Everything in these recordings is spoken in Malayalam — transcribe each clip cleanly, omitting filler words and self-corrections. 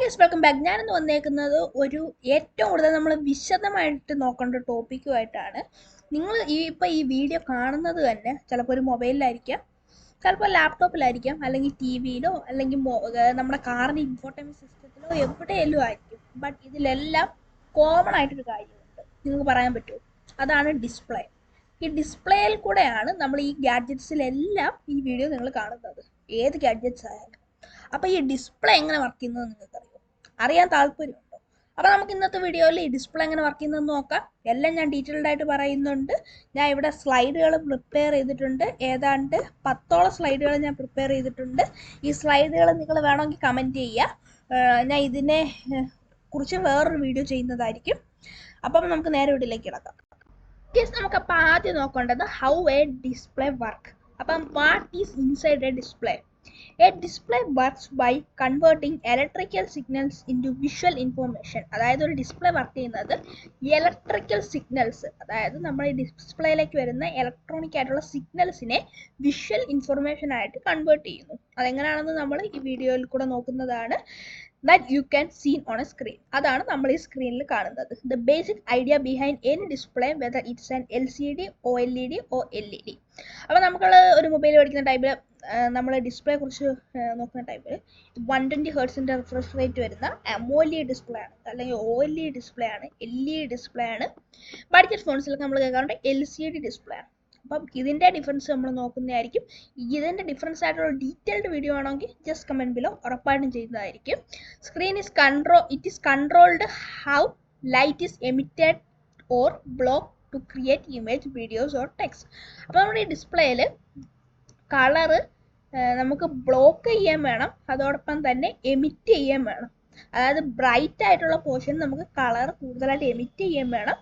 Guys welcome back. ഞാനിന്ന് വന്നേക്കുന്നത് ഒരു ഏറ്റവും കൂടുതൽ നമ്മൾ വിശദമായിട്ട് നോക്കേണ്ട ടോപ്പിക്കുമായിട്ടാണ്. നിങ്ങൾ ഈ വീഡിയോ കാണുന്നത് തന്നെ ചിലപ്പോൾ ഒരു മൊബൈലിലായിരിക്കാം, ചിലപ്പോൾ ലാപ്ടോപ്പിലായിരിക്കാം, അല്ലെങ്കിൽ ടി വിയിലോ അല്ലെങ്കിൽ നമ്മുടെ കാറിൻ്റെ ഇൻഫോർടൈൻമെൻറ്റ് സിസ്റ്റത്തിലോ എവിടെയെങ്കിലും ആയിരിക്കും. ബട്ട് ഇതിലെല്ലാം കോമൺ ആയിട്ടൊരു കാര്യമുണ്ട്, നിങ്ങൾക്ക് പറയാൻ പറ്റുമോ? അതാണ് ഡിസ്പ്ലേ. ഈ ഡിസ്പ്ലേയിൽ കൂടെയാണ് നമ്മൾ ഈ ഗാഡ്ജറ്റ്സിലെല്ലാം ഈ വീഡിയോ നിങ്ങൾ കാണുന്നത്, ഏത് ഗാഡ്ജറ്റ്സ് ആയാലും. അപ്പോൾ ഈ ഡിസ്പ്ലേ എങ്ങനെ വർക്ക് ചെയ്യുന്നത് നിങ്ങൾക്കറിയോ? അറിയാൻ താല്പര്യമുണ്ടോ? അപ്പോൾ നമുക്ക് ഇന്നത്തെ വീഡിയോയിൽ ഈ ഡിസ്പ്ലേ എങ്ങനെ വർക്ക് ചെയ്യുന്നതെന്ന് നോക്കാം. എല്ലാം ഞാൻ ഡീറ്റെയിൽഡ് ആയിട്ട് പറയുന്നുണ്ട്. ഞാൻ ഇവിടെ സ്ലൈഡുകൾ പ്രിപ്പയർ ചെയ്തിട്ടുണ്ട്, ഏതാണ്ട് 10ഓളം സ്ലൈഡുകൾ ഞാൻ പ്രിപ്പയർ ചെയ്തിട്ടുണ്ട്. ഈ സ്ലൈഡുകൾ നിങ്ങൾ വേണമെങ്കിൽ കമൻറ്റ് ചെയ്യുക, ഞാൻ ഇതിനെ കുറിച്ച് വേറൊരു വീഡിയോ ചെയ്യുന്നതായിരിക്കും. അപ്പം നമുക്ക് നേരെ വീഡിയോയിലേക്ക് കിടക്കാം. നമുക്കപ്പോൾ ആദ്യം നോക്കേണ്ടത് ഹൗ എ ഡിസ്പ്ലേ വർക്ക്. അപ്പം what is inside A display? A display works by converting electrical signals into visual information. അതായത് ഒരു ഡിസ്പ്ലേ വർക്ക് ചെയ്യുന്നത് ഇലക്ട്രിക്കൽ സിഗ്നൽസ്, അതായത് നമ്മുടെ ഈ ഡിസ്പ്ലേയിലേക്ക് വരുന്ന ഇലക്ട്രോണിക് ആയിട്ടുള്ള സിഗ്നൽസിനെ വിഷ്വൽ ഇൻഫർമേഷൻ ആയിട്ട് കൺവേർട്ട് ചെയ്യുന്നു. അതെങ്ങനെയാണെന്ന് നമ്മൾ ഈ വീഡിയോയിൽ കൂടെ നോക്കുന്നതാണ്. that you can see on a screen. അതാണ് നമ്മൾ ഈ സ്ക്രീനിൽ കാണുന്നത്. The basic idea behind any display, whether it's an LCD, OLED or LED. അപ്പോൾ നമ്മൾ ഒരു മൊബൈൽ മേടിക്കുന്ന ടൈമിൽ നമ്മൾ ഡിസ്പ്ലേ കുറിച്ച് നോക്കുന്ന ടൈമിൽ 120 ഹെർട്സിൻ്റെ റിഫ്രഷ് റേറ്റ് വരുന്ന AMOLED ഡിസ്പ്ലേ ആണ്, അല്ലെങ്കിൽ OLED ഡിസ്പ്ലേ ആണ്, LED ഡിസ്പ്ലേ ആണ്. ബഡ്ജറ്റ് ഫോൺസിലൊക്കെ നമ്മൾ കേൾക്കാറുണ്ട് LCD ഡിസ്പ്ലേ ആണ്. അപ്പം ഇതിൻ്റെ ഡിഫറൻസ് നമ്മൾ നോക്കുന്നതായിരിക്കും. ഇതിൻ്റെ ഡിഫറൻസ് ആയിട്ടുള്ള ഡീറ്റെയിൽഡ് വീഡിയോ ആണെങ്കിൽ ജസ്റ്റ് കമൻറ്റ് ബിലോ ഉറപ്പായിട്ടും ചെയ്യുന്നതായിരിക്കും. Screen is controlled how light is emitted or block two create image, videos or text. അപ്പോൾ നമ്മുടെ ഈ ഡിസ്പ്ലേയിൽ കളറ് നമുക്ക് ബ്ലോക്ക് ചെയ്യാൻ വേണം, അതോടൊപ്പം തന്നെ എമിറ്റ് ചെയ്യാൻ വേണം. അതായത് ബ്രൈറ്റ് ആയിട്ടുള്ള പോർഷൻ നമുക്ക് കളർ കൂടുതലായിട്ട് എമിറ്റ് ചെയ്യാൻ വേണം,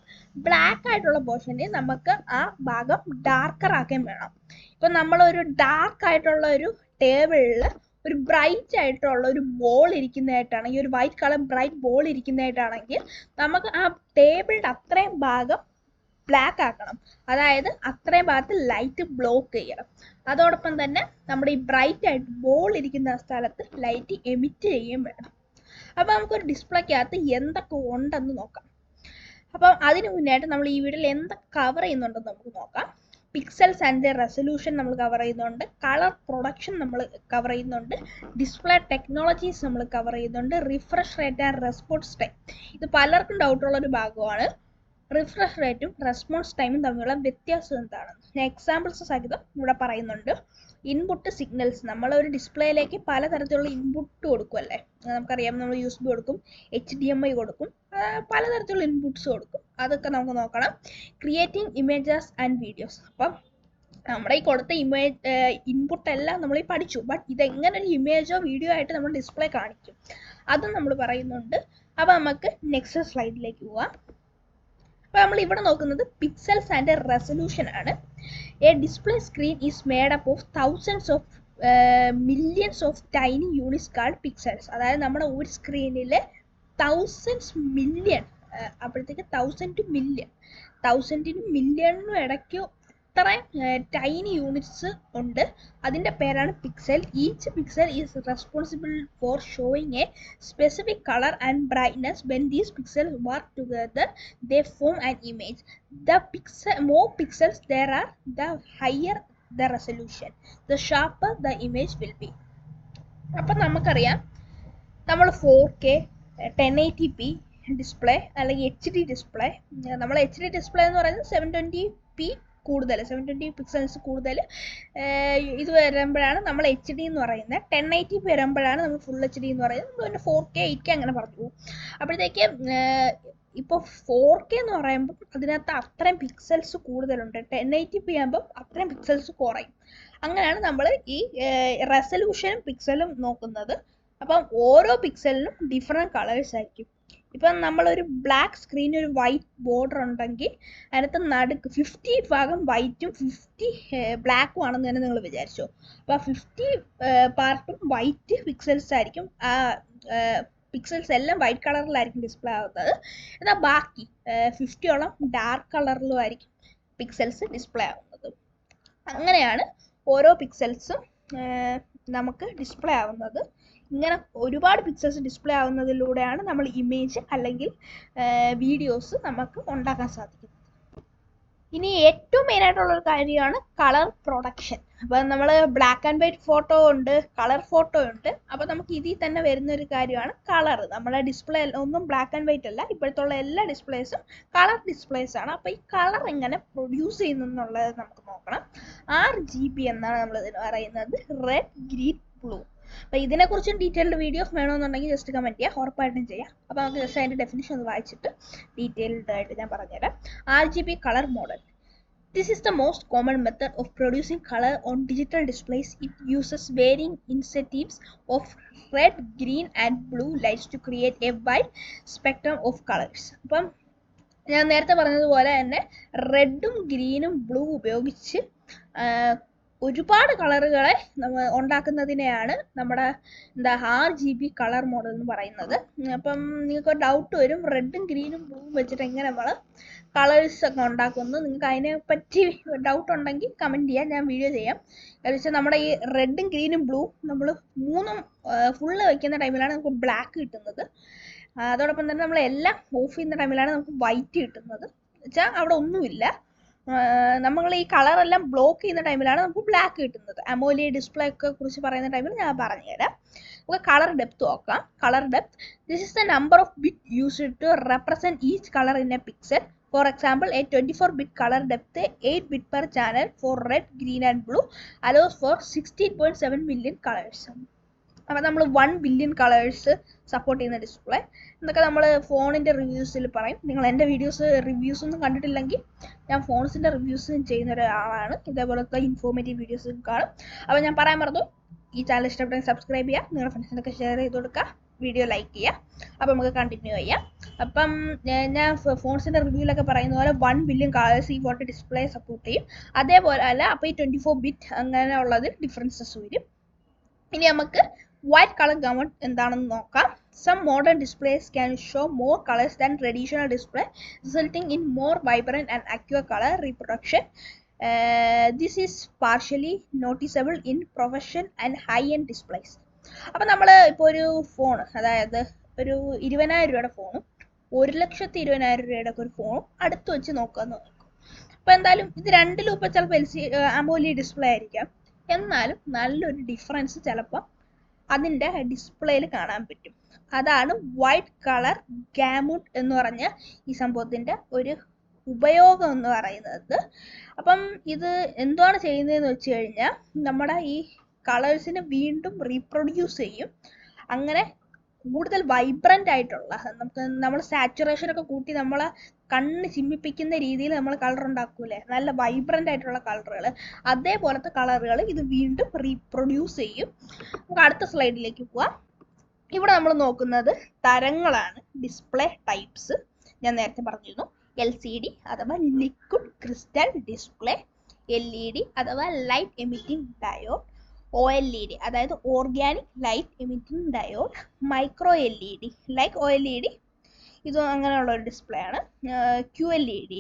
ബ്ലാക്ക് ആയിട്ടുള്ള പോർഷനെ നമുക്ക് ആ ഭാഗം ഡാർക്കർ ആക്കാൻ വേണം. ഇപ്പം നമ്മളൊരു ഡാർക്ക് ആയിട്ടുള്ള ഒരു ടേബിളിൽ ഒരു ബ്രൈറ്റ് ആയിട്ടുള്ള ഒരു ബോൾ ഇരിക്കുന്നതായിട്ടാണെങ്കിൽ, ഒരു വൈറ്റ് കളർ ബ്രൈറ്റ് ബോൾ ഇരിക്കുന്നതായിട്ടാണെങ്കിൽ നമുക്ക് ആ ടേബിളിൻ്റെ അത്രയും ഭാഗം ബ്ലാക്ക് ആക്കണം, അതായത് അത്രയും ഭാഗത്ത് ലൈറ്റ് ബ്ലോക്ക് ചെയ്യണം. അതോടൊപ്പം തന്നെ നമ്മുടെ ഈ ബ്രൈറ്റ് ആയിട്ട് ബോൾ ഇരിക്കുന്ന സ്ഥലത്ത് ലൈറ്റ് എമിറ്റ് ചെയ്യുകയും വേണം. അപ്പോൾ നമുക്കൊരു ഡിസ്പ്ലേക്കകത്ത് എന്തൊക്കെ ഉണ്ടെന്ന് നോക്കാം. അപ്പം അതിന് മുന്നായിട്ട് നമ്മൾ ഈ വീഡിയോയിൽ എന്തൊക്കെ കവർ ചെയ്യുന്നുണ്ടെന്ന് നമുക്ക് നോക്കാം. പിക്സൽസ് ആൻഡ് റെസൊല്യൂഷൻ നമ്മൾ കവർ ചെയ്യുന്നുണ്ട്, കളർ പ്രൊഡക്ഷൻ നമ്മൾ കവർ ചെയ്യുന്നുണ്ട്, ഡിസ്പ്ലേ ടെക്നോളജീസ് നമ്മൾ കവർ ചെയ്യുന്നുണ്ട്, refresh rate and response time. ഇത് പലർക്കും ഡൗട്ടുള്ളൊരു ഭാഗമാണ്. റിഫ്രഷ് റേറ്റും റെസ്പോൺസ് ടൈമും തമ്മിലുള്ള വ്യത്യാസം എന്താണ്? ഞാൻ എക്സാമ്പിൾസ് സഹിതം ഇവിടെ പറയുന്നുണ്ട്. ഇൻപുട്ട് സിഗ്നൽസ്, നമ്മളൊരു ഡിസ്പ്ലേയിലേക്ക് പലതരത്തിലുള്ള ഇൻപുട്ട് കൊടുക്കുമല്ലേ, നമുക്കറിയാം. നമ്മൾ USB കൊടുക്കും, HDMI കൊടുക്കും, പലതരത്തിലുള്ള ഇൻപുട്ട്സ് കൊടുക്കും, അതൊക്കെ നമുക്ക് നോക്കണം. Creating images and videos. അപ്പം നമ്മുടെ ഈ കൊടുത്ത ഇൻപുട്ട് എല്ലാം നമ്മൾ ഈ പഠിച്ചു, ബട്ട് ഇതെങ്ങനെ ഒരു ഇമേജോ വീഡിയോ ആയിട്ട് നമ്മൾ ഡിസ്പ്ലേ കാണിക്കും, അതും നമ്മൾ പറയുന്നുണ്ട്. അപ്പോൾ നമുക്ക് നെക്സ്റ്റ് സ്ലൈഡിലേക്ക് പോവാം. അപ്പോൾ നമ്മൾ ഇവിടെ നോക്കുന്നത് പിക്സൽസ് ആൻഡ് റെസൊല്യൂഷൻ ആണ്. A display screen is made up of thousands of millions of tiny units called pixels. അതായത് നമ്മുടെ ഒരു സ്ക്രീനിൽ തൗസൻഡ്സ് മില്യൺ, അപ്പോഴത്തേക്ക് 1000 to million, 1000നും മില്യണിനും ഇടയ്ക്ക് അത്രയും ടൈനി യൂണിറ്റ്സ് ഉണ്ട്. അതിൻ്റെ പേരാണ് pixel. Each pixel is responsible for showing A specific colour and brightness. When these pixels work together they form an image. More pixels there are, the higher the resolution, the sharper the image will be. അപ്പം നമുക്കറിയാം, നമ്മൾ 4K 1080p ഡിസ്പ്ലേ അല്ലെങ്കിൽ HD ഡിസ്പ്ലേ, നമ്മൾ HD ഡിസ്പ്ലേ എന്ന് പറയുന്നത് 720p കൂടുതൽ, 720 പിക്സൽസ് കൂടുതൽ ഇത് വരുമ്പോഴാണ് നമ്മൾ HD എന്ന് പറയുന്നത്. 1080p വരുമ്പോഴാണ് നമ്മൾ ഫുൾ HD എന്ന് പറയുന്നത്. നമ്മൾ പിന്നെ 4K 8K അങ്ങനെ പറഞ്ഞു പോകും. അപ്പോഴത്തേക്ക് ഇപ്പോൾ 4K എന്ന് പറയുമ്പോൾ അതിനകത്ത് അത്രയും പിക്സൽസ് കൂടുതലുണ്ട്, 1080p ആകുമ്പോൾ അത്രയും പിക്സൽസ് കുറയും. അങ്ങനെയാണ് നമ്മൾ ഈ റെസൊല്യൂഷനും പിക്സലും നോക്കുന്നത്. അപ്പം ഓരോ പിക്സലിനും ഡിഫറെൻറ്റ് കളേഴ്സ് ആയിരിക്കും. ഇപ്പം നമ്മളൊരു ബ്ലാക്ക് സ്ക്രീനിൽ ഒരു വൈറ്റ് ബോർഡർ ഉണ്ടെങ്കിൽ അതിനകത്ത് നടുക്ക് 50 ഭാഗം വൈറ്റും 50 ബ്ലാക്കും ആണെന്ന് തന്നെ നിങ്ങൾ വിചാരിച്ചോ. അപ്പോൾ 50 പാർട്ടും വൈറ്റ് പിക്സൽസ് ആയിരിക്കും. ആ പിക്സൽസ് എല്ലാം വൈറ്റ് കളറിലായിരിക്കും ഡിസ്പ്ലേ ആവുന്നത്. എന്നാൽ ബാക്കി 50ഓളം ഡാർക്ക് കളറിലും ആയിരിക്കും പിക്സൽസ് ഡിസ്പ്ലേ ആവുന്നത്. അങ്ങനെയാണ് ഓരോ പിക്സൽസും നമുക്ക് ഡിസ്പ്ലേ ആവുന്നത്. ഇങ്ങനെ ഒരുപാട് പിക്ചേഴ്സ് ഡിസ്പ്ലേ ആവുന്നതിലൂടെയാണ് നമ്മൾ ഇമേജ് അല്ലെങ്കിൽ വീഡിയോസ് നമുക്ക് ഉണ്ടാക്കാൻ സാധിക്കുന്നത്. ഇനി ഏറ്റവും മെയിൻ ആയിട്ടുള്ള ഒരു കാര്യമാണ് കളർ പ്രൊഡക്ഷൻ. അപ്പം നമ്മൾ ബ്ലാക്ക് ആൻഡ് വൈറ്റ് ഫോട്ടോ ഉണ്ട്, കളർ ഫോട്ടോ ഉണ്ട്. അപ്പം നമുക്ക് ഇതിൽ തന്നെ വരുന്ന ഒരു കാര്യമാണ് കളർ. നമ്മുടെ ഡിസ്പ്ലേ ഒന്നും ബ്ലാക്ക് ആൻഡ് വൈറ്റ് അല്ല, ഇപ്പോഴത്തുള്ള എല്ലാ ഡിസ്പ്ലേസും കളർ ഡിസ്പ്ലേസ് ആണ്. അപ്പം ഈ കളർ എങ്ങനെ പ്രൊഡ്യൂസ് ചെയ്യുന്നു എന്നുള്ളത് നമുക്ക് നോക്കണം. RGB എന്നാണ് നമ്മൾ ഇതിന് പറയുന്നത്, റെഡ്, ഗ്രീൻ, ബ്ലൂ. അപ്പം ഇതിനെക്കുറിച്ചും ഡീറ്റെയിൽഡ് വീഡിയോസ് വേണമെന്നുണ്ടെങ്കിൽ ജസ്റ്റ് കമൻറ്റ് ചെയ്യുക, ഉറപ്പായിട്ടും ചെയ്യാം. അപ്പോൾ നമുക്ക് ജസ്റ്റ് അതിൻ്റെ ഡെഫിനിഷൻ ഒന്ന് വായിച്ചിട്ട് ഡീറ്റെയിൽഡ് ആയിട്ട് ഞാൻ പറഞ്ഞുതരാം. RGB color model. This is the most common method of producing color on digital displays. It uses varying intensities of red, green and blue lights to create a wide spectrum of colors. അപ്പം ഞാൻ നേരത്തെ പറഞ്ഞതുപോലെ തന്നെ റെഡും ഗ്രീനും ബ്ലൂ ഉപയോഗിച്ച് ഒരുപാട് കളറുകളെ ഉണ്ടാക്കുന്നതിനെയാണ് നമ്മുടെ RGB കളർ മോഡൽ എന്ന് പറയുന്നത്. അപ്പം നിങ്ങൾക്ക് ഡൗട്ട് വരും, റെഡും ഗ്രീനും ബ്ലൂവും വെച്ചിട്ട് എങ്ങനെ നമ്മൾ കളേഴ്സ് ഒക്കെ ഉണ്ടാക്കുന്നു. നിങ്ങൾക്ക് അതിനെപ്പറ്റി ഡൗട്ട് ഉണ്ടെങ്കിൽ കമൻറ്റ് ചെയ്യാം, ഞാൻ വീഡിയോ ചെയ്യാം. എന്ന് വെച്ചാൽ നമ്മുടെ ഈ റെഡും ഗ്രീനും ബ്ലൂ നമ്മൾ മൂന്നും ഫുള്ള് വയ്ക്കുന്ന ടൈമിലാണ് നമുക്ക് ബ്ലാക്ക് കിട്ടുന്നത്. അതോടൊപ്പം തന്നെ നമ്മൾ എല്ലാം ഓഫ് ചെയ്യുന്ന ടൈമിലാണ് നമുക്ക് വൈറ്റ് കിട്ടുന്നത്. വെച്ചാൽ അവിടെ ഒന്നുമില്ല. നമ്മൾ ഈ കളറെല്ലാം ബ്ലോക്ക് ചെയ്യുന്ന ടൈമിലാണ് നമുക്ക് ബ്ലാക്ക് കിട്ടുന്നത്. അമോലിയ ഡിസ്പ്ലേ ഒക്കെ കുറിച്ച് പറയുന്ന ടൈമിൽ ഞാൻ പറഞ്ഞുതരാം. നമുക്ക് കളർ ഡെപ്ത് നോക്കാം. Colour depth, this is the number of bit used to represent each colour in a pixel. For example, a 24-bit color depth, 8 bit per channel for red, green and blue allows for 16.7 million colors. അപ്പോൾ നമ്മൾ 1 ബില്യൺ കളേഴ്സ് സപ്പോർട്ട് ചെയ്യുന്ന ഡിസ്പ്ലേ എന്നൊക്കെ നമ്മൾ ഫോണിൻ്റെ റിവ്യൂസിൽ പറയും. നിങ്ങൾ എൻ്റെ റിവ്യൂസ് ഒന്നും കണ്ടിട്ടില്ലെങ്കിൽ ഞാൻ ഫോൺസിൻ്റെ റിവ്യൂസ് ചെയ്യുന്ന ഒരാളാണ്. ഇതേപോലത്തെ ഇൻഫോർമേറ്റീവ് വീഡിയോസ് കാണും. അപ്പോൾ ഞാൻ പറയാൻ മറന്നു, ഈ ചാനൽ ഇഷ്ടപ്പെട്ടെങ്കിൽ സബ്സ്ക്രൈബ് ചെയ്യുക, നിങ്ങളുടെ ഫ്രണ്ട്സിനൊക്കെ ഷെയർ ചെയ്ത് കൊടുക്കുക, വീഡിയോ ലൈക്ക് ചെയ്യുക. അപ്പോൾ നമുക്ക് കണ്ടിന്യൂ ചെയ്യാം. അപ്പം ഞാൻ ഫോൺസിൻ്റെ റിവ്യൂലൊക്കെ പറയുന്ന പോലെ 1 ബില്യൺ കളേഴ്സ് ഈ ഫോട്ടോ ഡിസ്പ്ലേ സപ്പോർട്ട് ചെയ്യും. അതേപോലെ അല്ല, അപ്പോൾ ഈ 24 ബിറ്റ് അങ്ങനെയുള്ളതിൽ ഡിഫറൻസസ് വരും. ഇനി നമുക്ക് വൈറ്റ് കളർ ഗാമട്ട് എന്താണെന്ന് നോക്കാം. Some modern displays can show more colors than traditional display, resulting in more vibrant and accurate color reproduction. This is partially noticeable in professional and high-end displays. അപ്പം നമ്മൾ ഇപ്പോൾ ഒരു ഫോൺ, അതായത് ഒരു 20,000 രൂപയുടെ ഫോണും 1,20,000 രൂപയുടെ ഒക്കെ ഒരു ഫോണും അടുത്ത് വെച്ച് നോക്കാമെന്ന് നോക്കും. അപ്പോൾ എന്തായാലും ഇത് രണ്ടിലും ഇപ്പോൾ ചിലപ്പോൾ അമോലിയ ഡിസ്പ്ലേ ആയിരിക്കാം, എന്നാലും നല്ലൊരു ഡിഫറൻസ് ചിലപ്പോൾ അതിൻ്റെ ഡിസ്പ്ലേയിൽ കാണാൻ പറ്റും. അതാണ് വൈറ്റ് കളർ ഗാമുട്ട് എന്ന് പറഞ്ഞ ഈ സംഭവത്തിൻ്റെ ഒരു ഉപയോഗം എന്ന് പറയുന്നത്. അപ്പം ഇത് എന്താണ് ചെയ്യുന്നതെന്ന് വെച്ച് കഴിഞ്ഞാൽ നമ്മുടെ ഈ കളേഴ്സിനെ വീണ്ടും റീപ്രൊഡ്യൂസ് ചെയ്യും. അങ്ങനെ കൂടുതൽ വൈബ്രൻ്റ് ആയിട്ടുള്ള, നമ്മൾ സാച്ചുറേഷനൊക്കെ കൂട്ടി നമ്മളെ കണ്ണ് ചിമ്മിപ്പിക്കുന്ന രീതിയിൽ നമ്മൾ കളർ ഉണ്ടാക്കൂലേ, നല്ല വൈബ്രൻ്റ് ആയിട്ടുള്ള കളറുകൾ, അതേപോലത്തെ കളറുകൾ ഇത് വീണ്ടും റീപ്രൊഡ്യൂസ് ചെയ്യും. നമുക്ക് അടുത്ത സ്ലൈഡിലേക്ക് പോവാം. ഇവിടെ നമ്മൾ നോക്കുന്നത് തരങ്ങളാണ്, ഡിസ്പ്ലേ ടൈപ്സ്. ഞാൻ നേരത്തെ പറഞ്ഞിരുന്നു, LCD അഥവാ ലിക്വിഡ് ക്രിസ്റ്റൽ ഡിസ്പ്ലേ, LED അഥവാ ലൈറ്റ് എമിറ്റിംഗ് ഡയോഡ്, OLED അതായത് organic light emitting diode, micro LED like OLED, ഇത് അങ്ങനെയുള്ള ഒരു ഡിസ്പ്ലേ ആണ്. QLED,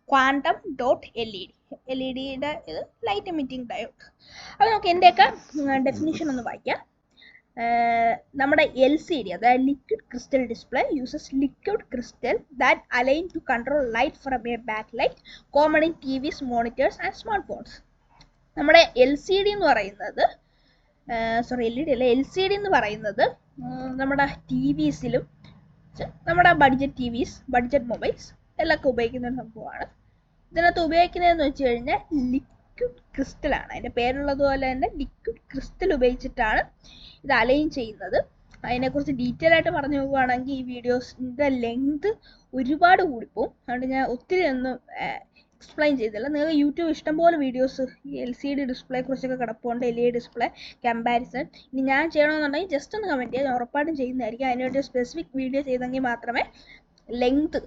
ക്വാണ്ടം ഡോട്ട് LED, LEDയുടെ ഇത് ലൈറ്റ് എമിറ്റിംഗ് ഡയോഡ്. അപ്പോൾ നമുക്ക് എൻ്റെയൊക്കെ ഡെഫിനിഷൻ ഒന്ന് വായിക്കാം. നമ്മുടെ LCD അതായത് liquid crystal display uses liquid crystal that align to control light from a backlight, common in TVs, monitors and smartphones. നമ്മുടെ LCD എന്ന് പറയുന്നത്, LED അല്ല, LCD എന്ന് പറയുന്നത് നമ്മുടെ TVസിലും നമ്മുടെ ബഡ്ജറ്റ് TVs, ബഡ്ജറ്റ് മൊബൈൽസ് എല്ലാം ഉപയോഗിക്കുന്ന ഒരു സംഭവമാണ്. ഇതിനകത്ത് ഉപയോഗിക്കുന്നതെന്ന് വെച്ച് കഴിഞ്ഞാൽ ലിക്വിഡ് ക്രിസ്റ്റലാണ്. അതിൻ്റെ പേരുള്ളതുപോലെ തന്നെ ലിക്വിഡ് ക്രിസ്റ്റൽ ഉപയോഗിച്ചിട്ടാണ് ഇത് അലൈൻ ചെയ്യുന്നത്. അതിനെക്കുറിച്ച് ഡീറ്റെയിൽ ആയിട്ട് പറഞ്ഞു നോക്കുകയാണെങ്കിൽ ഈ വീഡിയോസിൻ്റെ ലെങ്ത് ഒരുപാട് കൂടിപ്പോവും. അതുകൊണ്ട് ഞാൻ ഒത്തിരി ഒന്നും എക്സ്പ്ലെയിൻ ചെയ്തില്ല. നിങ്ങൾക്ക് യൂട്യൂബ് ഇഷ്ടംപോലെ വീഡിയോസ് ഈ LCD ഡിസ്പ്ലേ കുറിച്ചൊക്കെ കിടപ്പുണ്ട്, LED ഡിസ്പ്ലേ കമ്പാരിസൺ. ഇനി ഞാൻ ചെയ്യണമെന്നുണ്ടെങ്കിൽ ജസ്റ്റ് ഒന്ന് കമൻറ്റ് ചെയ്യാം, ഞാൻ ഉറപ്പായിട്ടും ചെയ്യുന്നതായിരിക്കും. അതിനുവേണ്ടി സ്പെസിഫിക് വീഡിയോ ചെയ്തെങ്കിൽ മാത്രമേ ലെങ്ത്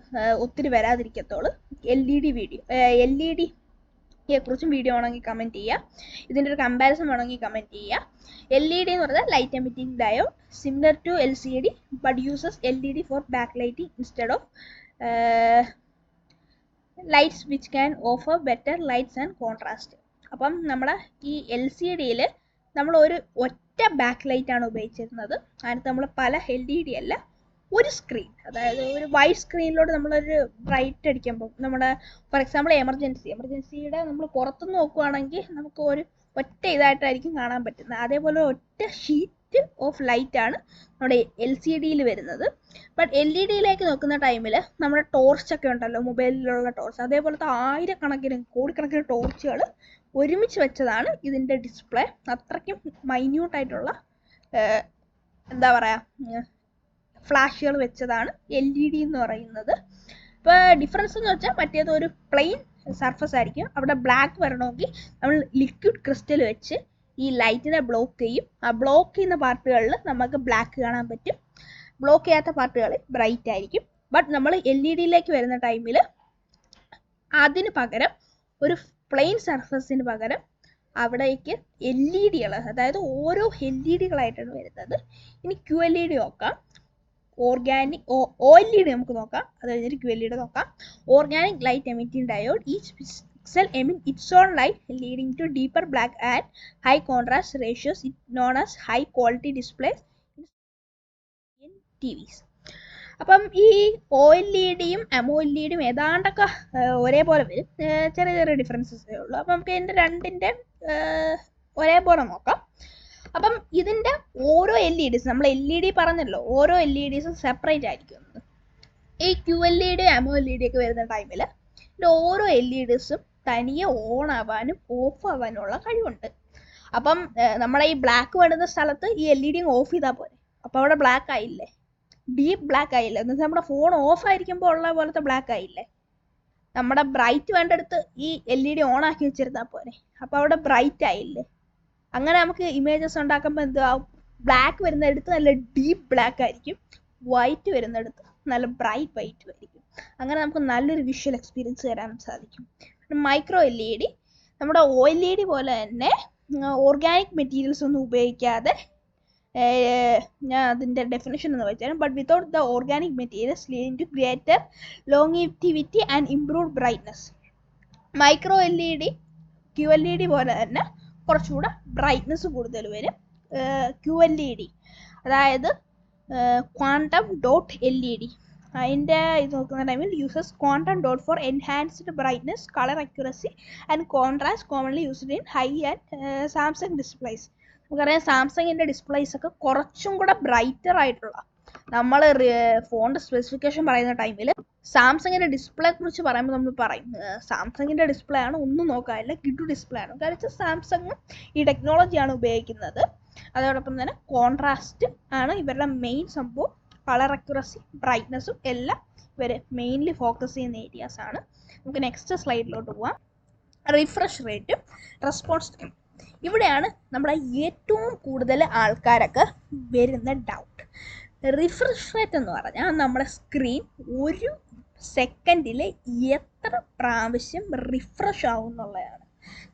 ഒത്തിരി വരാതിരിക്കത്തുള്ളൂ. LED കുറിച്ചും വീഡിയോ വേണമെങ്കിൽ കമൻറ്റ് ചെയ്യുക. ഇതിൻ്റെ ഒരു കമ്പാരിസൺ വേണമെങ്കിൽ കമൻറ്റ് ചെയ്യുക. LED എന്ന് പറഞ്ഞാൽ light emitting diode, similar to LCD but uses LED for backlighting instead of lights which can offer better lights and contrast. അപ്പം നമ്മുടെ ഈ LCDയിൽ നമ്മൾ ഒറ്റ ബാക്ക് ലൈറ്റ് ആണ് ഉപയോഗിച്ചിരുന്നത്. അതിനകത്ത് നമ്മൾ പല LED അല്ല, ഒരു സ്ക്രീൻ, അതായത് ഒരു വൈറ്റ് സ്ക്രീനിലോട്ട് നമ്മളൊരു ബ്രൈറ്റ് അടിക്കുമ്പോൾ നമ്മുടെ ഫോർ എക്സാമ്പിൾ എമർജൻസിയുടെ നമ്മൾ പുറത്തുനിന്ന് നോക്കുവാണെങ്കിൽ നമുക്ക് ഒറ്റ ഇതായിട്ടായിരിക്കും കാണാൻ പറ്റുന്നത്. അതേപോലെ ഒറ്റ ഷീറ്റ് ഓഫ് ലൈറ്റ് ആണ് നമ്മുടെ LCDയിൽ വരുന്നത്. ബട്ട് LED നോക്കുന്ന ടൈമിൽ നമ്മുടെ ടോർച്ചൊക്കെ ഉണ്ടല്ലോ, മൊബൈലിലുള്ള ടോർച്ച്, അതേപോലത്തെ ആയിരക്കണക്കിന് കോടിക്കണക്കിന് ടോർച്ചുകൾ ഒരുമിച്ച് വെച്ചതാണ് ഇതിൻ്റെ ഡിസ്പ്ലേ. അത്രയ്ക്കും മൈന്യൂട്ടായിട്ടുള്ള എന്താ പറയുക ഫ്ലാഷുകൾ വെച്ചതാണ് LED എന്ന് പറയുന്നത്. ഇപ്പോൾ ഡിഫറൻസ് എന്ന് വെച്ചാൽ മറ്റേത് ഒരു പ്ലെയിൻ സർഫസ് ആയിരിക്കും. അവിടെ ബ്ലാക്ക് വരണമെങ്കിൽ നമ്മൾ ലിക്വിഡ് ക്രിസ്റ്റൽ വെച്ച് ഈ ലൈറ്റിനെ ബ്ലോക്ക് ചെയ്യും. ആ ബ്ലോക്ക് ചെയ്യുന്ന പാർട്ടുകളിൽ നമുക്ക് ബ്ലാക്ക് കാണാൻ പറ്റും, ബ്ലോക്ക് ചെയ്യാത്ത പാർട്ടുകൾ ബ്രൈറ്റ് ആയിരിക്കും. ബട്ട് നമ്മൾ LED വരുന്ന ടൈമിൽ അതിന് പകരം ഒരു പ്ലെയിൻ സർഫസിന് പകരം അവിടേക്ക് LED അതായത് ഓരോ LED വരുന്നത്. ഇനി QLED നോക്കാം, ഓർഗാനിക് OLED നമുക്ക് നോക്കാം, അത് കഴിഞ്ഞിട്ട് QLED നോക്കാം. Organic light emitting diode, each pixel emit its own light leading to deeper black and high contrast ratios, known as high quality displays in TVs. അപ്പം ഈ OLEDയും AMOLEDയും ഏതാണ്ടൊക്കെ ഒരേപോലെ വരും, ചെറിയ ചെറിയ ഡിഫറൻസസേ ഉള്ളൂ. അപ്പം നമുക്ക് ഇതിൻ്റെ രണ്ടിൻ്റെ ഒരേപോലെ നോക്കാം. അപ്പം ഇതിൻ്റെ ഓരോ LEDs, നമ്മൾ LED പറഞ്ഞല്ലോ, ഓരോ LEDസും സെപ്പറേറ്റ് ആയിരിക്കും. ഈ QLEDയും AMOLEDയൊക്കെ വരുന്ന ടൈമിൽ ഇതിൻ്റെ ഓരോ LEDസും തനിയെ ഓൺ ആവാനും ഓഫ് ആവാനുള്ള കഴിവുണ്ട്. അപ്പം നമ്മളെ ഈ ബ്ലാക്ക് വേണ്ടുന്ന സ്ഥലത്ത് ഈ LED ഓഫ് ചെയ്താൽ പോരെ, അപ്പോൾ അവിടെ ബ്ലാക്ക് ആയില്ലേ, ഡീപ്പ് ബ്ലാക്ക് ആയില്ലേ. എന്നുവെച്ചാൽ നമ്മുടെ ഫോൺ ഓഫ് ആയിരിക്കുമ്പോൾ ഉള്ള പോലത്തെ ബ്ലാക്ക് ആയില്ലേ. നമ്മുടെ ബ്രൈറ്റ് വേണ്ടടുത്ത് ഈ LED ഓൺ ആക്കി വെച്ചിരുന്നാൽ പോരെ, അപ്പോൾ അവിടെ ബ്രൈറ്റ് ആയില്ലേ. അങ്ങനെ നമുക്ക് ഇമേജസ് ഉണ്ടാക്കുമ്പോൾ എന്താവും, ബ്ലാക്ക് വരുന്നിടത്ത് നല്ല ഡീപ്പ് ബ്ലാക്ക് ആയിരിക്കും, വൈറ്റ് വരുന്നിടത്ത് നല്ല ബ്രൈറ്റ് വൈറ്റ് ആയിരിക്കും. അങ്ങനെ നമുക്ക് നല്ലൊരു വിഷ്വൽ എക്സ്പീരിയൻസ് തരാൻ സാധിക്കും. മൈക്രോ LED നമ്മുടെ OLED പോലെ തന്നെ ഓർഗാനിക് മെറ്റീരിയൽസ് ഒന്നും ഉപയോഗിക്കാതെ, ഞാൻ അതിൻ്റെ ഡെഫിനേഷൻ എന്ന് വെച്ചാൽ, but without the organic materials leading to greater longevity and improved brightness. Micro LED QLED പോലെ തന്നെ കുറച്ചുകൂടെ ബ്രൈറ്റ്നസ് കൂടുതൽ വരും. QLED അതായത് ക്വാണ്ടം ഡോട്ട് LED, അതിൻ്റെ ഇത് നോക്കുന്ന ടൈമിൽ uses quantum dot for enhanced brightness, colour accuracy and contrast, commonly used in high and Samsung displays. നമുക്കറിയാം സാംസങ്ങിൻ്റെ ഡിസ്പ്ലേസ് ഒക്കെ കുറച്ചും കൂടെ ബ്രൈറ്റർ ആയിട്ടുള്ള, നമ്മൾ ഫോണിൻ്റെ സ്പെസിഫിക്കേഷൻ പറയുന്ന ടൈമിൽ സാംസങ്ങിൻ്റെ ഡിസ്പ്ലേ കുറിച്ച് പറയുമ്പോൾ നമ്മൾ പറയും സാംസങ്ങിൻ്റെ ഡിസ്പ്ലേ ആണ്, ഒന്നും നോക്കാനില്ല, കിഡു ഡിസ്പ്ലേ ആണ്. കാരണം സാംസങ് ഈ ടെക്നോളജിയാണ് ഉപയോഗിക്കുന്നത്. അതോടൊപ്പം തന്നെ കോൺട്രാസ്റ്റ് ആണ് ഇവരുടെ മെയിൻ സംഭവം. കളർ അക്യുറസി, ബ്രൈറ്റ്നസ്സും എല്ലാം ഇവർ മെയിൻലി ഫോക്കസ് ചെയ്യുന്ന ഏരിയാസ് ആണ്. നമുക്ക് നെക്സ്റ്റ് സ്ലൈഡിലോട്ട് പോവാം. റിഫ്രഷ് റേറ്റും റെസ്പോൺസ് ടൈം, ഇവിടെയാണ് നമ്മുടെ ഏറ്റവും കൂടുതൽ ആൾക്കാരൊക്കെ വരുന്ന ഡൗട്ട്. റിഫ്രഷ് റേറ്റ് എന്ന് പറഞ്ഞാൽ നമ്മുടെ സ്ക്രീൻ ഒരു സെക്കൻഡിൽ എത്ര പ്രാവശ്യം റിഫ്രഷ് ആവും എന്നുള്ളതാണ്.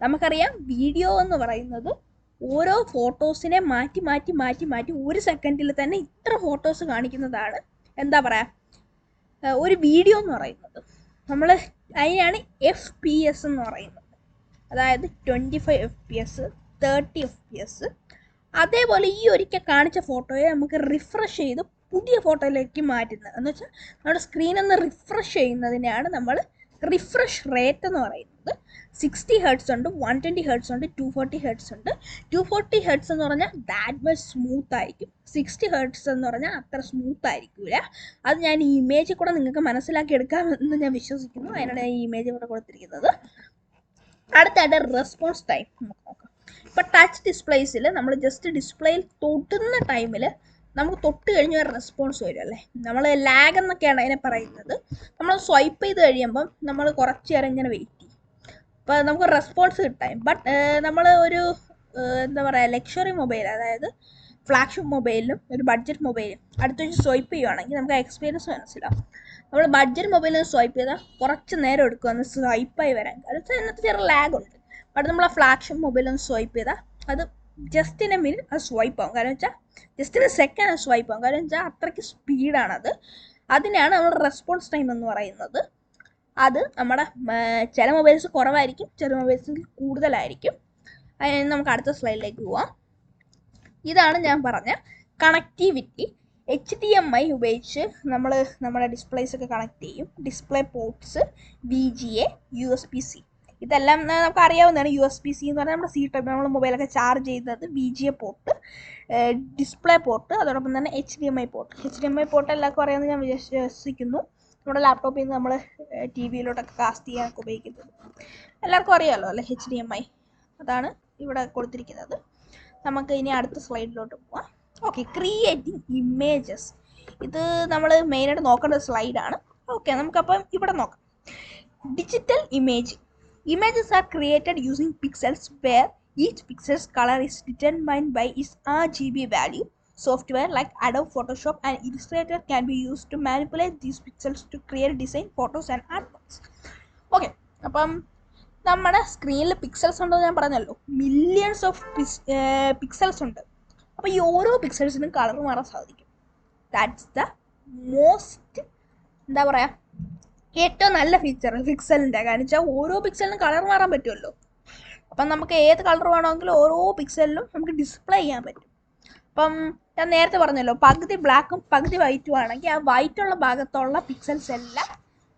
നമുക്കറിയാം വീഡിയോ എന്ന് പറയുന്നത് ഓരോ ഫോട്ടോസിനെ മാറ്റി മാറ്റി മാറ്റി മാറ്റി ഒരു സെക്കൻഡിൽ തന്നെ ഇത്ര ഫോട്ടോസ് കാണിക്കുന്നതാണ് എന്താ പറയുക ഒരു വീഡിയോ എന്ന് പറയുന്നത്. നമ്മൾ അതിനാണ് FPS എന്ന് പറയുന്നത്, അതായത് 25 FPS, 30 FPS. അതേപോലെ ഈ ഒരിക്കൽ കാണിച്ച ഫോട്ടോയെ നമുക്ക് റിഫ്രഷ് ചെയ്ത് പുതിയ ഫോട്ടോയിലേക്ക് മാറ്റുന്നത് എന്ന് വെച്ചാൽ നമ്മുടെ സ്ക്രീനൊന്ന് റിഫ്രഷ് ചെയ്യുന്നതിനെയാണ് നമ്മൾ റിഫ്രഷ് റേറ്റ് എന്ന് പറയുന്നത്. 60 Hz ഉണ്ട്, 120 Hz ഉണ്ട്, 240 Hz ഉണ്ട്. 240 Hz എന്ന് പറഞ്ഞാൽ ദാറ്റ് മച്ച് സ്മൂത്ത് ആയിരിക്കും. 60 Hz എന്ന് പറഞ്ഞാൽ അത്ര സ്മൂത്ത് ആയിരിക്കില്ല. അത് ഞാൻ ഈ ഇമേജിൽ കൂടെ നിങ്ങൾക്ക് മനസ്സിലാക്കി എടുക്കാമെന്ന് ഞാൻ വിശ്വസിക്കുന്നു. അതിനാണ് ഞാൻ ഈ ഇമേജ് ഇവിടെ കൊടുത്തിരിക്കുന്നത്. അടുത്തായിട്ട് റെസ്പോൺസ് ടൈം നമുക്ക് നോക്കാം. ഇപ്പോൾ ടച്ച് ഡിസ്പ്ലേസിൽ നമ്മൾ ജസ്റ്റ് ഡിസ്പ്ലേയിൽ തൊടുന്ന ടൈമിൽ നമുക്ക് തൊട്ട് കഴിഞ്ഞ ഒരു റെസ്പോൺസ് വരും അല്ലേ, നമ്മൾ ലാഗ് എന്നൊക്കെയാണ് അതിനെ പറയുന്നത്. നമ്മൾ സ്വൈപ്പ് ചെയ്ത് കഴിയുമ്പം നമ്മൾ കുറച്ച് നേരം ഇങ്ങനെ വെയിറ്റ് ചെയ്യും, അപ്പോൾ നമുക്ക് റെസ്പോൺസ് കിട്ടാൻ. ബട്ട് നമ്മൾ ഒരു എന്താ പറയുക ലക്ഷറി മൊബൈൽ, അതായത് ഫ്ലാഗ്ഷിപ്പ് മൊബൈലിലും ഒരു ബഡ്ജറ്റ് മൊബൈലും അടുത്ത് വെച്ച് സ്വൈപ്പ് ചെയ്യുകയാണെങ്കിൽ നമുക്ക് എക്സ്പീരിയൻസ് മനസ്സിലാവും. നമ്മൾ ബഡ്ജറ്റ് മൊബൈലിൽ സ്വൈപ്പ് ചെയ്താൽ കുറച്ച് നേരം എടുക്കുമെന്ന് സ്വൈപ്പായി വരാൻ, കാരണം അതിനകത്ത് ചെറിയ ലാഗ് ഉണ്ട്. ബട്ട് നമ്മൾ ആ ഫ്ലാഗ്ഷിപ്പ് മൊബൈലൊന്ന് സ്വൈപ്പ് ചെയ്താൽ അത് ജസ്റ്റ് ഇൻ എ മിനിറ്റ് അത് സ്വൈപ്പ് ആവും. കാരണം വെച്ചാൽ ജസ്റ്റ് ഇൻ എ സെക്കൻഡ് അത് സ്വൈപ്പ് ആവും. കാരണം വെച്ചാൽ അത്രയ്ക്ക് സ്പീഡാണത്. അതിനാണ് നമ്മൾ റെസ്പോൺസ് ടൈം എന്ന് പറയുന്നത്. അത് നമ്മുടെ ചില മൊബൈൽസ് കുറവായിരിക്കും, ചില മൊബൈൽസിൽ കൂടുതലായിരിക്കും. നമുക്ക് അടുത്ത സ്ലൈഡിലേക്ക് പോവാം. ഇതാണ് ഞാൻ പറഞ്ഞ കണക്റ്റിവിറ്റി. HDMI ഉപയോഗിച്ച് നമ്മൾ നമ്മുടെ ഡിസ്പ്ലേസ് ഒക്കെ കണക്ട് ചെയ്യും. ഡിസ്പ്ലേ പോർട്ട്സ്, VGA, USB-C, ഇതെല്ലാം നമുക്ക് അറിയാവുന്നതാണ്. USB-C എന്ന് പറഞ്ഞാൽ നമ്മുടെ ടൈപ്പ് നമ്മൾ മൊബൈലൊക്കെ ചാർജ് ചെയ്യുന്നത്. VGA പോർട്ട്, ഡിസ്പ്ലേ പോർട്ട്, അതോടൊപ്പം തന്നെ HDMI പോർട്ട്. HDMI പോർട്ട് എല്ലാവർക്കും അറിയാമെന്ന് ഞാൻ വിശ്വസിക്കുന്നു. നമ്മുടെ ലാപ്ടോപ്പിൽ നിന്ന് നമ്മൾ TV-യിലോട്ടൊക്കെ കാസ്റ്റ് ചെയ്യാനൊക്കെ ഉപയോഗിക്കുന്നത് എല്ലാവർക്കും അറിയാമല്ലോ അല്ലേ, HDMI. അതാണ് ഇവിടെ കൊടുത്തിരിക്കുന്നത്. നമുക്ക് ഇനി അടുത്ത സ്ലൈഡിലോട്ട് പോവാം. Okay, creating images. ഇത് നമ്മൾ മെയിനായിട്ട് നോക്കേണ്ട സ്ലൈഡാണ്. ഓക്കെ, നമുക്കപ്പം ഇവിടെ നോക്കാം. Digital imaging. Images are created using pixels where each pixel's color is determined by its RGB value. Software like Adobe Photoshop and Illustrator can be used to manipulate these pixels to create design, photos and artworks. Okay, അപ്പം നമ്മുടെ സ്ക്രീനിൽ പിക്സൽസ് ഉണ്ടെന്ന് ഞാൻ പറഞ്ഞല്ലോ. മില്യൺസ് ഓഫ് പിക്സൽസ് ഉണ്ട്. അപ്പോൾ ഈ ഓരോ പിക്സൽസിനും കളർ മാറാൻ സാധിക്കും. ദാറ്റ്സ് ദ മോസ്റ്റ് എന്താ പറയുക, ഏറ്റവും നല്ല ഫീച്ചർ പിക്സലിൻ്റെ. കാരണം വെച്ചാൽ ഓരോ പിക്സലിനും കളർ മാറാൻ പറ്റുമല്ലോ. അപ്പം നമുക്ക് ഏത് കളർ വേണമെങ്കിലും ഓരോ പിക്സലിലും നമുക്ക് ഡിസ്പ്ലേ ചെയ്യാൻ പറ്റും. അപ്പം ഞാൻ നേരത്തെ പറഞ്ഞല്ലോ, പകുതി ബ്ലാക്കും പകുതി വൈറ്റും ആണെങ്കിൽ ആ വൈറ്റുള്ള ഭാഗത്തുള്ള പിക്സൽസ് എല്ലാം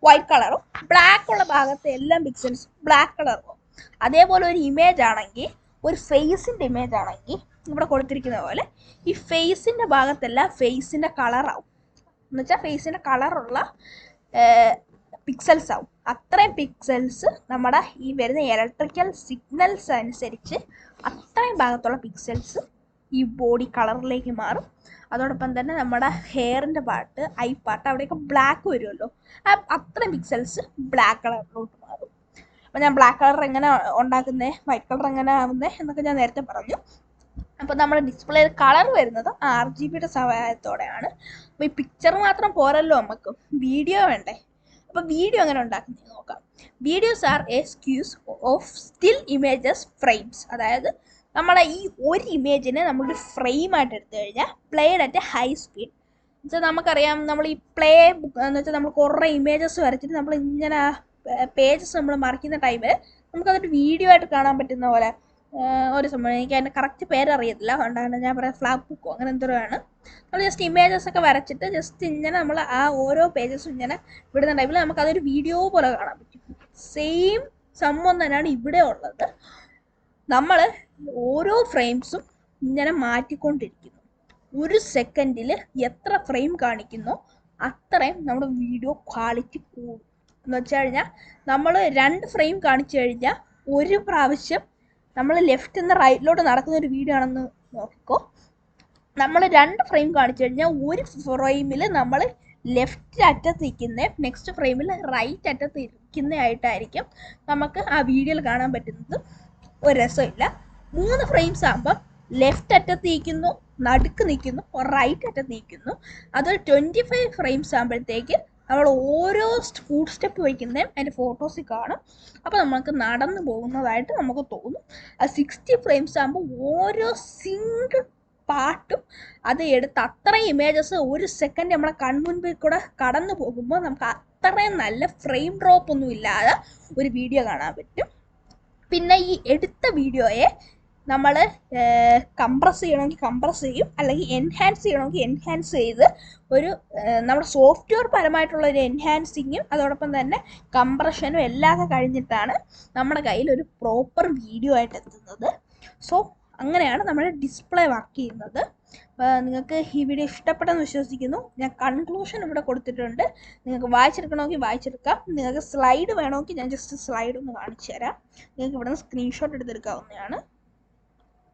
വൈറ്റ് കളറും, ബ്ലാക്ക് ഉള്ള ഭാഗത്തെ എല്ലാം പിക്സൽസ് ബ്ലാക്ക് കളറും. അതേപോലെ ഒരു ഇമേജ് ആണെങ്കിൽ, ഒരു ഫേസിൻ്റെ ഇമേജ് ആണെങ്കിൽ ഇവിടെ കൊടുത്തിരിക്കുന്ന പോലെ ഈ ഫേസിൻ്റെ ഭാഗത്തെല്ലാം ഫേസിൻ്റെ കളറാവും. എന്നുവെച്ചാൽ ഫേസിൻ്റെ കളറുള്ള പിക്സൽസ് ആവും. അത്രയും പിക്സൽസ് നമ്മുടെ ഈ വരുന്ന ഇലക്ട്രിക്കൽ സിഗ്നൽസ് അനുസരിച്ച് അത്രയും ഭാഗത്തുള്ള പിക്സൽസ് ഈ ബോഡി കളറിലേക്ക് മാറും. അതോടൊപ്പം തന്നെ നമ്മുടെ ഹെയറിൻ്റെ പാർട്ട്, ഐ പാർട്ട്, അവിടെയൊക്കെ ബ്ലാക്ക് വരുമല്ലോ, അത്രയും പിക്സൽസ് ബ്ലാക്ക് കളറിലോട്ട് മാറും. അപ്പോൾ ഞാൻ ബ്ലാക്ക് കളർ എങ്ങനെ ഉണ്ടാക്കുന്നത്, വൈറ്റ് കളർ എങ്ങനെ ആവുന്നത് എന്നൊക്കെ ഞാൻ നേരത്തെ പറഞ്ഞു. അപ്പോൾ നമ്മുടെ ഡിസ്പ്ലേയിൽ കളർ വരുന്നത് RGBയുടെ സഹായത്തോടെയാണ്. അപ്പോൾ ഈ പിക്ചർ മാത്രം പോരല്ലോ, നമുക്ക് വീഡിയോ വേണ്ടേ. അപ്പോൾ വീഡിയോ എങ്ങനെ ഉണ്ടാക്കുന്നത് നോക്കാം. Videos R A squeeze of still images frames. അതായത് നമ്മളെ ഈ ഒരു ഇമേജിനെ നമ്മളൊരു ഫ്രെയിമായിട്ട് എടുത്തു കഴിഞ്ഞാൽ പ്ലേഡ് അറ്റ് ഹൈ സ്പീഡ്. എന്നുവെച്ചാൽ നമുക്കറിയാം, നമ്മൾ ഈ പ്ലേ ബുക്ക് എന്ന് വെച്ചാൽ നമ്മൾ കുറേ ഇമേജസ് വരച്ചിട്ട് നമ്മൾ ഇങ്ങനെ പേജസ് നമ്മൾ മറിക്കുന്ന ടൈമിൽ നമുക്കതൊരു വീഡിയോ ആയിട്ട് കാണാൻ പറ്റുന്ന പോലെ ഒരു സംഭവം. എനിക്ക് അതിൻ്റെ കറക്റ്റ് പേരറിയത്തില്ല, അതുകൊണ്ടാണ് ഞാൻ പറയാം, ഫ്ലാപ്പ് ബുക്കോ അങ്ങനെ എന്തോ ആണ്. നമ്മൾ ജസ്റ്റ് ഇമേജസ് ഒക്കെ വരച്ചിട്ട് ജസ്റ്റ് ഇങ്ങനെ നമ്മൾ ആ ഓരോ പേജസും ഇങ്ങനെ വിടുന്ന ടൈമിൽ നമുക്കതൊരു വീഡിയോ പോലെ കാണാൻ പറ്റും. സെയിം സംഭവം തന്നെയാണ് ഇവിടെ ഉള്ളത്. നമ്മൾ ഓരോ ഫ്രെയിംസും ഇങ്ങനെ മാറ്റിക്കൊണ്ടിരിക്കുന്നു. ഒരു സെക്കൻഡിൽ എത്ര ഫ്രെയിം കാണിക്കുന്നോ അത്രയും നമ്മുടെ വീഡിയോ ക്വാളിറ്റി കൂടും. എന്ന് വെച്ച് കഴിഞ്ഞാൽ നമ്മൾ 2 ഫ്രെയിം കാണിച്ചു കഴിഞ്ഞാൽ ഒരു പ്രാവശ്യം നമ്മൾ ലെഫ്റ്റ് നിന്ന് റൈറ്റിലോട്ട് നടക്കുന്ന ഒരു വീഡിയോ ആണെന്ന് നോക്കിക്കോ. നമ്മൾ 2 ഫ്രെയിം കാണിച്ചു കഴിഞ്ഞാൽ ഒരു ഫ്രെയിമിൽ നമ്മൾ ലെഫ്റ്റ് അറ്റത്ത് നിൽക്കുന്ന, നെക്സ്റ്റ് ഫ്രെയിമിൽ റൈറ്റ് അറ്റത്ത് ഇരിക്കുന്നതായിട്ടായിരിക്കും നമുക്ക് ആ വീഡിയോയിൽ കാണാൻ പറ്റുന്നത്. ഒരു രസമില്ല. 3 ഫ്രെയിംസ് ആകുമ്പോൾ ലെഫ്റ്റ് അറ്റത്ത് നിൽക്കുന്നു, നടുക്ക് നിൽക്കുന്നു, റൈറ്റ് അറ്റത്ത് നിൽക്കുന്നു. അത് 25 ഫ്രെയിംസ് ആകുമ്പോഴത്തേക്ക് നമ്മൾ ഓരോ ഫുഡ് സ്റ്റെപ്പ് വയ്ക്കുന്നതും അതിൻ്റെ ഫോട്ടോസിൽ കാണും. അപ്പോൾ നമുക്ക് നടന്നു പോകുന്നതായിട്ട് നമുക്ക് തോന്നും. അത് 60 ഫ്രെയിംസ് ആകുമ്പോൾ ഓരോ സിംഗിൾ പാട്ടും അത് എടുത്ത് അത്രയും ഇമേജസ് ഒരു സെക്കൻഡ് നമ്മളെ കൺമുൻപിൽ കൂടെ കടന്നു പോകുമ്പോൾ നമുക്ക് അത്രയും നല്ല ഫ്രെയിം ഡ്രോപ്പ് ഒന്നും ഇല്ലാതെ ഒരു വീഡിയോ കാണാൻ പറ്റും. പിന്നെ ഈ എടുത്ത വീഡിയോയെ നമ്മൾ കംപ്രസ് ചെയ്യണമെങ്കിൽ കംപ്രസ് ചെയ്യും, അല്ലെങ്കിൽ എൻഹാൻസ് ചെയ്യണമെങ്കിൽ എൻഹാൻസ് ചെയ്ത് ഒരു നമ്മുടെ സോഫ്റ്റ്വെയർ പരമായിട്ടുള്ള ഒരു എൻഹാൻസിങ്ങും അതോടൊപ്പം തന്നെ കംപ്രഷനും എല്ലാം കഴിഞ്ഞിട്ടാണ് നമ്മുടെ കയ്യിൽ ഒരു പ്രോപ്പർ വീഡിയോ ആയിട്ട് എത്തുന്നത്. സോ അങ്ങനെയാണ് നമ്മുടെ ഡിസ്പ്ലേ വർക്ക് ചെയ്യുന്നത്. നിങ്ങൾക്ക് ഈ വീഡിയോ ഇഷ്ടപ്പെട്ടെന്ന് വിശ്വസിക്കുന്നു. ഞാൻ കൺക്ലൂഷൻ ഇവിടെ കൊടുത്തിട്ടുണ്ട്. നിങ്ങൾക്ക് വായിച്ചെടുക്കണമെങ്കിൽ വായിച്ചെടുക്കാം. നിങ്ങൾക്ക് സ്ലൈഡ് വേണമെങ്കിൽ ഞാൻ ജസ്റ്റ് സ്ലൈഡ് ഒന്ന് കാണിച്ചു തരാം. നിങ്ങൾക്ക് ഇവിടെ നിന്ന് സ്ക്രീൻഷോട്ട് എടുത്തെടുക്കാവുന്നതാണ്.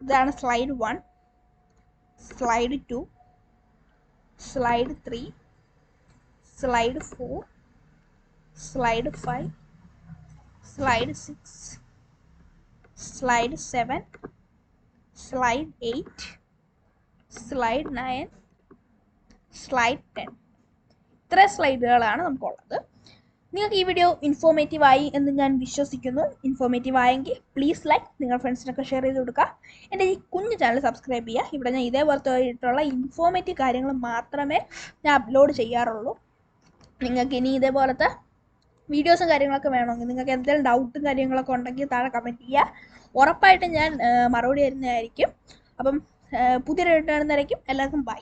ഇതാണ് slide 1, slide 2, slide 3, slide 4, slide 5, slide 6, slide 7, slide 8, slide 9, slide 10. ഇത്ര സ്ലൈഡുകളാണ് നമുക്കുള്ളത്. നിങ്ങൾക്ക് ഈ വീഡിയോ ഇൻഫോർമേറ്റീവ് ആയി എന്ന് ഞാൻ വിശ്വസിക്കുന്നു. ഇൻഫോർമേറ്റീവ് ആയെങ്കിൽ പ്ലീസ് ലൈക്ക്, നിങ്ങളുടെ ഫ്രണ്ട്സിനൊക്കെ ഷെയർ ചെയ്ത് കൊടുക്കുക. എൻ്റെ ഈ കുഞ്ഞു ചാനൽ സബ്സ്ക്രൈബ് ചെയ്യുക. ഇവിടെ ഞാൻ ഇതേപോലത്തെ ഇൻഫോർമേറ്റീവ് കാര്യങ്ങൾ മാത്രമേ ഞാൻ അപ്ലോഡ് ചെയ്യാറുള്ളൂ. നിങ്ങൾക്ക് ഇനി ഇതേപോലത്തെ വീഡിയോസും കാര്യങ്ങളൊക്കെ വേണമെങ്കിൽ, നിങ്ങൾക്ക് എന്തെങ്കിലും ഡൗട്ടും കാര്യങ്ങളൊക്കെ ഉണ്ടെങ്കിൽ താഴെ കമൻറ്റ് ചെയ്യുക. ഉറപ്പായിട്ടും ഞാൻ മറുപടി തരുന്നതായിരിക്കും. അപ്പം പുതിയൊരു കാണുന്നതായിരിക്കും. എല്ലാവർക്കും ബൈ.